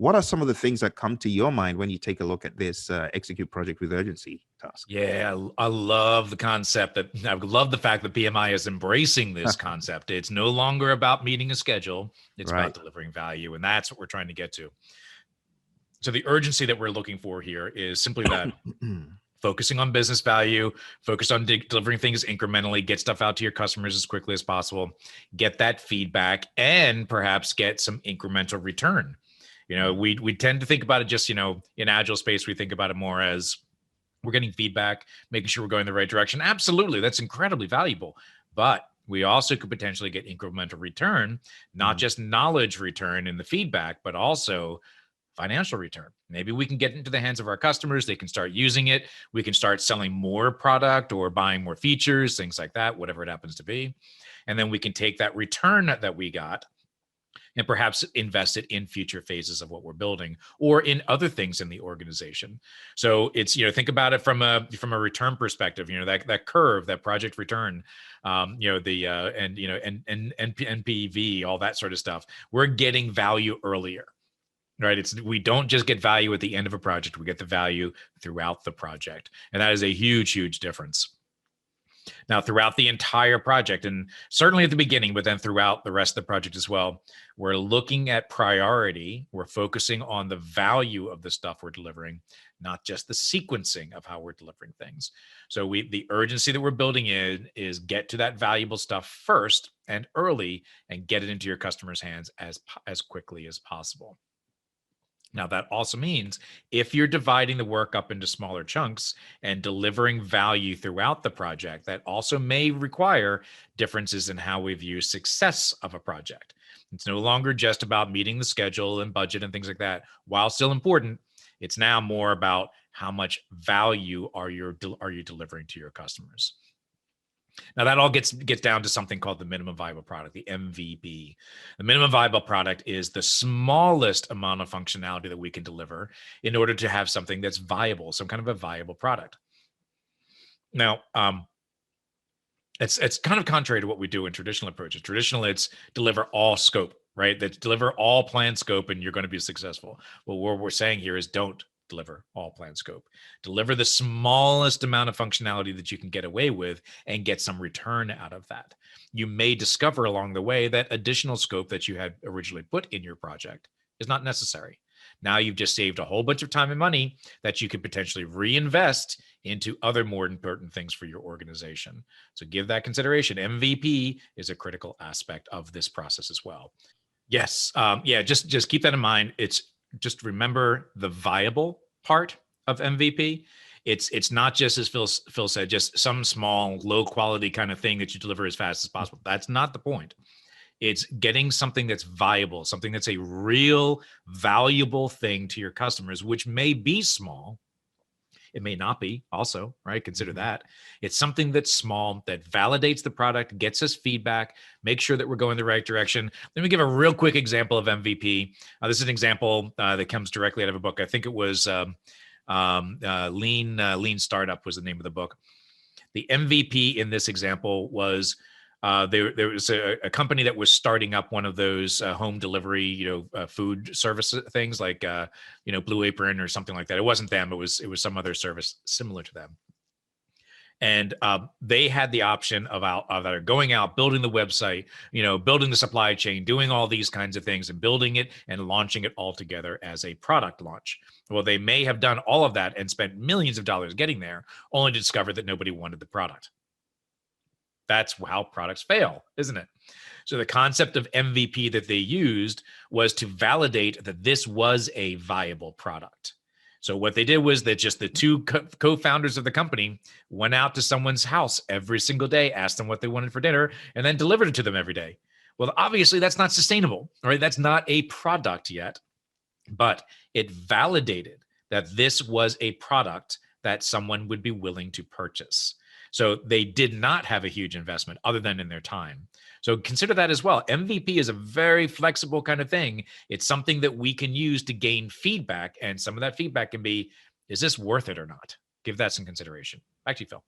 What are some of the things that come to your mind when you take a look at this execute project with urgency task? Yeah, I love the concept that I love the fact that PMI is embracing this concept. It's no longer about meeting a schedule. It's about Right. delivering value. And that's what we're trying to get to. So the urgency that we're looking for here is simply that focusing on business value, focus on delivering things incrementally, get stuff out to your customers as quickly as possible, get that feedback, and perhaps get some incremental return. We tend to think about it just, in Agile space, we think about it more as we're getting feedback, making sure we're going the right direction. Absolutely, that's incredibly valuable. But we also could potentially get incremental return, not just knowledge return in the feedback, but also financial return. Maybe we can get into the hands of our customers. They can start using it. We can start selling more product or buying more features, things like that, whatever it happens to be. And then we can take that return that we got and perhaps invest it in future phases of what we're building or in other things in the organization. So it's, think about it from a return perspective, that curve, that project return, NPV, all that sort of stuff. We're getting value earlier. Right. We don't just get value at the end of a project. We get the value throughout the project. And that is a huge, huge difference. Now, throughout the entire project, and certainly at the beginning, but then throughout the rest of the project as well, we're looking at priority. We're focusing on the value of the stuff we're delivering, not just the sequencing of how we're delivering things. So the urgency that we're building in is get to that valuable stuff first and early and get it into your customers' hands as quickly as possible. Now, that also means if you're dividing the work up into smaller chunks and delivering value throughout the project, that also may require differences in how we view success of a project. It's no longer just about meeting the schedule and budget and things like that. While still important, it's now more about how much value are you delivering to your customers. Now, that all gets down to something called the minimum viable product, the MVP. The minimum viable product is the smallest amount of functionality that we can deliver in order to have something that's viable, some kind of a viable product. Now, it's kind of contrary to what we do in traditional approaches. Traditional, it's deliver all scope, right? That's deliver all planned scope and you're going to be successful. Well, what we're saying here is don't deliver all planned scope. Deliver the smallest amount of functionality that you can get away with and get some return out of that. You may discover along the way that additional scope that you had originally put in your project is not necessary. Now you've just saved a whole bunch of time and money that you could potentially reinvest into other more important things for your organization. So give that consideration. MVP is a critical aspect of this process as well. Yes. Just keep that in mind. Just remember the viable part of MVP. It's not just, as Phil said, just some small, low quality kind of thing that you deliver as fast as possible. That's not the point. It's getting something that's viable, something that's a real valuable thing to your customers, which may be small. It may not be also, right? Consider that. It's something that's small, that validates the product, gets us feedback, make sure that we're going the right direction. Let me give a real quick example of MVP. This is an example that comes directly out of a book. I think it was Lean Startup was the name of the book. The MVP in this example was there was a company that was starting up one of those home delivery, food service things like, Blue Apron or something like that. It wasn't them. It was some other service similar to them. And they had the option of either going out, building the website, building the supply chain, doing all these kinds of things and building it and launching it all together as a product launch. Well, they may have done all of that and spent millions of dollars getting there, only to discover that nobody wanted the product. That's how products fail, isn't it? So the concept of MVP that they used was to validate that this was a viable product. So what they did was that just the two co-founders of the company went out to someone's house every single day, asked them what they wanted for dinner, and then delivered it to them every day. Well, obviously that's not sustainable, right? That's not a product yet, but it validated that this was a product that someone would be willing to purchase. So they did not have a huge investment other than in their time. So consider that as well. MVP is a very flexible kind of thing. It's something that we can use to gain feedback. And some of that feedback can be, is this worth it or not? Give that some consideration. Back to you, Phil.